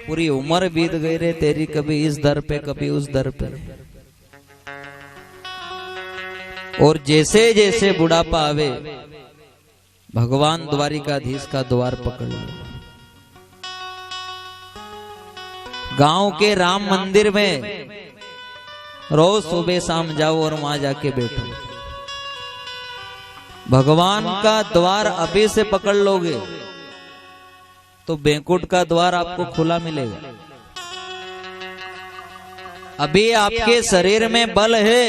पूरी उम्र बीत गई रे तेरी, कभी इस दर पे कभी उस दर पे। और जैसे जैसे बुढ़ापा आवे भगवान द्वारिकाधीश का द्वार पकड़ लो। गांव के राम मंदिर में रोज सुबह शाम जाओ और वहां जाके बैठो। भगवान का द्वार अभी से पकड़ लोगे तो बैंकुट का द्वार आपको खुला मिलेगा। अभी आपके शरीर में बल है,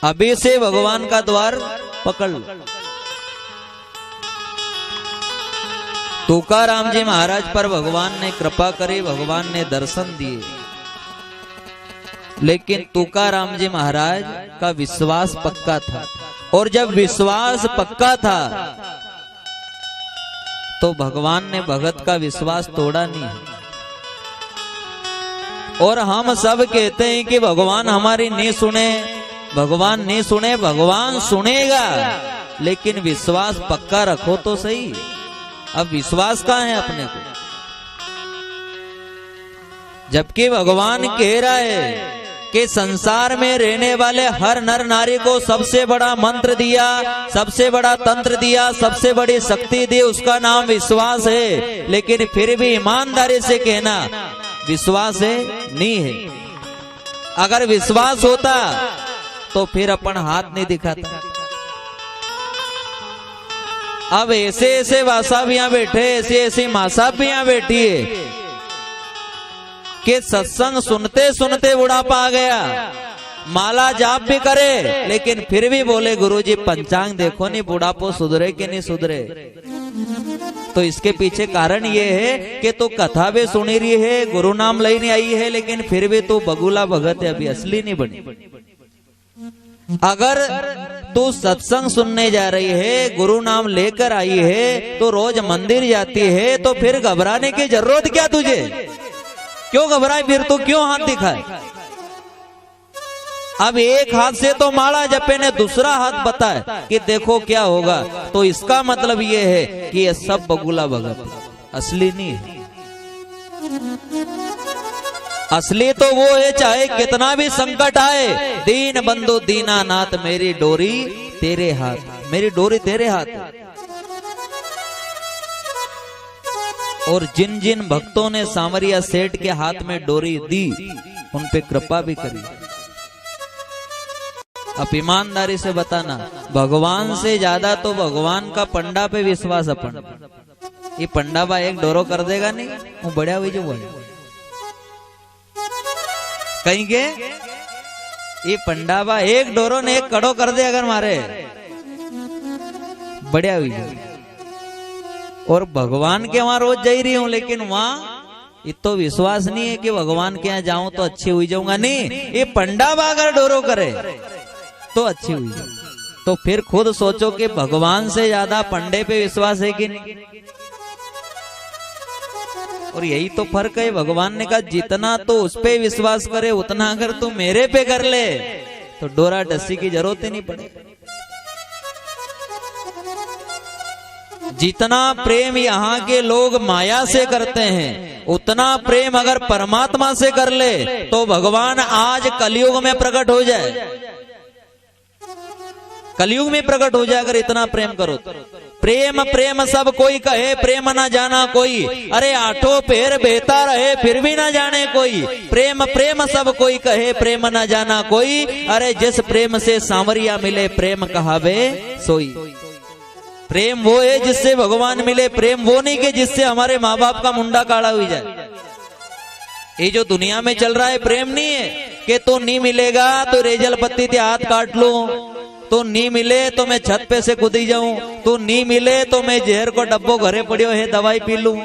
अभी से भगवान का द्वार पकड़ लो। तुकाराम जी महाराज पर भगवान ने कृपा करी, भगवान ने दर्शन दिए, लेकिन तुकाराम जी महाराज का विश्वास पक्का था। और जब विश्वास पक्का था तो भगवान ने भगत का विश्वास तोड़ा नहीं। और हम सब कहते हैं कि भगवान हमारी नहीं सुने, भगवान नहीं सुने, भगवान सुनेगा, लेकिन विश्वास पक्का रखो तो सही। अब विश्वास कहाँ है अपने को, जबकि भगवान कह रहा है कि संसार में रहने वाले हर नर नारी को सबसे बड़ा मंत्र दिया, सबसे बड़ा तंत्र दिया, सबसे बड़ी शक्ति दी, उसका नाम विश्वास है। लेकिन फिर भी ईमानदारी से कहना विश्वास है नहीं है। अगर विश्वास होता तो फिर अपन हाथ नहीं दिखाता। अब ऐसे ऐसे वासा भी यहां बैठे, ऐसी ऐसी मासा भी यहां बैठी है कि सत्संग सुनते सुनते बुढ़ापा आ गया, माला जाप भी करे, लेकिन फिर भी बोले गुरुजी पंचांग देखो नहीं, बुढ़ापो सुधरे कि नहीं सुधरे। तो इसके पीछे कारण ये है कि तू कथा भी सुनी रही है, गुरु नाम लई नहीं आई है, लेकिन फिर भी तू बगुला भगत है, अभी असली नहीं बनी। अगर तू सत्संग सुनने जा रही है, गुरु नाम लेकर आई है, तो रोज मंदिर जाती है, तो फिर घबराने की जरूरत क्या तुझे? क्यों घबराए फिर? तो क्यों हाथ दिखाए? अब एक हाथ से तो माला जपे ने दूसरा हाथ बताए कि देखो क्या होगा, तो इसका मतलब ये है कि ये सब बगुला भगत है, असली नहीं है। असली तो वो है चाहे कितना भी संकट आए, दीन बंधु दीनानाथ मेरी डोरी तेरे हाथ, मेरी डोरी तेरे हाथ। और जिन जिन भक्तों ने सांवरिया सेठ के हाथ में डोरी दी, उन पे कृपा भी करी। अब ईमानदारी से बताना, भगवान से ज्यादा तो भगवान का पंडा पे विश्वास अपन। ये पंडा बा एक डोरो कर देगा नहीं, वो बढ़िया हुई जो वो कहीं के ये पंडा बा एक डोरो ने एक कड़ो कर दे अगर मारे, बढ़िया हुई। और भगवान के वहां रोज जा ही रही हूं, लेकिन वहां इतो विश्वास नहीं है कि भगवान के यहाँ जाऊं तो अच्छी हुई जाऊंगा। नहीं, ये पंडा बा अगर डोरो करे तो अच्छी हुई जाए। तो फिर खुद सोचो कि भगवान से ज्यादा पंडे पे विश्वास है कि नहीं। और यही तो फर्क है। भगवान ने कहा जितना तो उस पे विश्वास करे, उतना अगर तू मेरे पे कर ले तो डोरा डस्सी की जरूरत ही नहीं पड़े। जितना प्रेम यहाँ के लोग माया से करते हैं, उतना प्रेम अगर परमात्मा से कर ले तो भगवान आज कलयुग में प्रकट हो जाए। कलयुग में प्रकट हो जाए अगर इतना प्रेम करो तो। प्रेम प्रेम सब कोई कहे, प्रेम ना जाना कोई। अरे आठों पैर बहता रहे फिर भी ना जाने कोई। प्रेम प्रेम सब कोई कहे, प्रेम ना जाना कोई। अरे जिस प्रेम से सांवरिया मिले, प्रेम कहावे सोई। प्रेम वो है जिससे भगवान मिले, प्रेम वो नहीं कि जिससे हमारे माँ बाप का मुंडा काला हुई जाए। ये जो दुनिया में चल रहा है प्रेम नहीं है कि तो नहीं मिलेगा तो रेजल पत्ती ते हाथ काट लूं, तो नहीं मिले तो मैं छत पे से कूदी जाऊं, तो नहीं मिले तो मैं जहर को डब्बो घरे पड़ियो है दवाई पी लूं।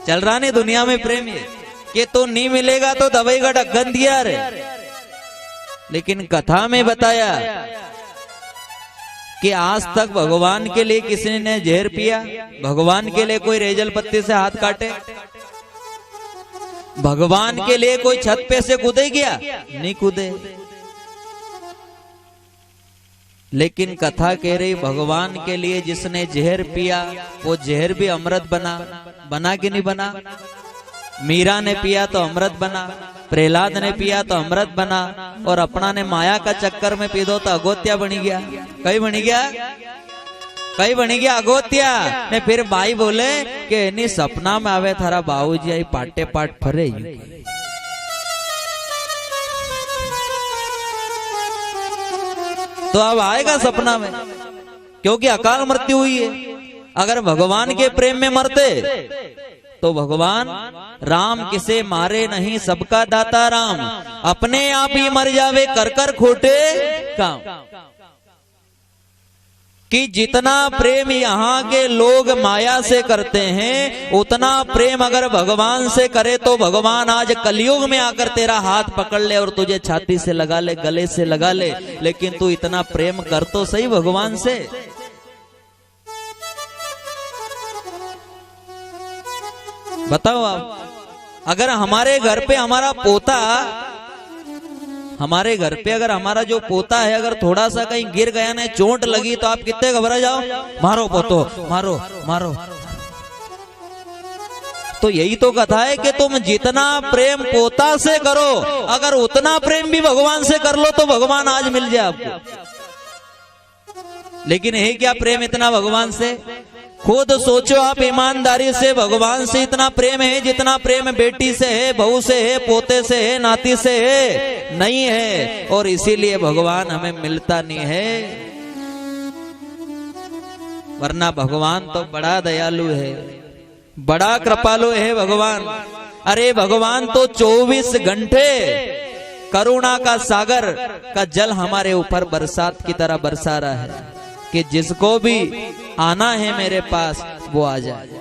चल रहा नहीं दुनिया में प्रेम ये कि तो नहीं मिलेगा तो दवाई का ढक्कन दिया रे। लेकिन कथा में बताया कि आज तक भगवान के लिए किसी ने जहर पिया? भगवान के लिए कोई रेजल पत्ती से हाथ काटे? भगवान के लिए कोई छत पे से कूदे गया? नहीं कूदे। लेकिन कथा कह रही भगवान के लिए जिसने जहर पिया वो जहर भी अमृत बना। बना कि नहीं बना? मीरा ने पिया तो अमृत बना, प्रहलाद ने पिया तो अमृत बना, और अपना ने माया का चक्कर में पी दो तो अगोत्या बनी गया। कई बनी गया, कई बनी गया अगोत्या ने। फिर बाई बोले कि नहीं सपना में आवे थारा बाबूजी आई पाटे पाट फरे। तो अब आएगा सपना में, क्योंकि अकाल मृत्यु हुई है। अगर भगवान के प्रेम में मरते तो भगवान राम किसे मारे नहीं सबका दाता राम, अपने आप ही मर जावे कर कर खोटे काम। कि जितना प्रेम यहाँ के लोग माया से करते हैं, उतना प्रेम अगर भगवान से करे तो भगवान आज कलयुग में आकर तेरा हाथ पकड़ ले और तुझे छाती से लगा ले, गले से लगा ले। लेकिन तू इतना प्रेम कर तो सही भगवान से। बताओ आप, अगर हमारे घर पे हमारा पोता, हमारे घर पे अगर हमारा जो पोता है अगर थोड़ा सा कहीं गिर गया ना, चोट लगी, तो आप कितने घबरा जाओ, मारो पोतो, मारो मारो। तो यही तो कथा है कि तुम जितना प्रेम पोता से करो, अगर उतना प्रेम भी भगवान से कर लो तो भगवान आज मिल जाए आपको। लेकिन है क्या प्रेम इतना भगवान से? खुद सोचो आप, ईमानदारी से भगवान से इतना प्रेम है जितना प्रेम बेटी से है, बहू से है, पोते से है, नाती से है? नहीं है। और इसीलिए भगवान हमें मिलता नहीं है। वरना भगवान तो बड़ा दयालु है, बड़ा कृपालु है भगवान। अरे भगवान तो 24 घंटे करुणा का सागर का जल हमारे ऊपर बरसात की तरह बरसा रहा है कि जिसको भी आना है मेरे पास वो आ जाए।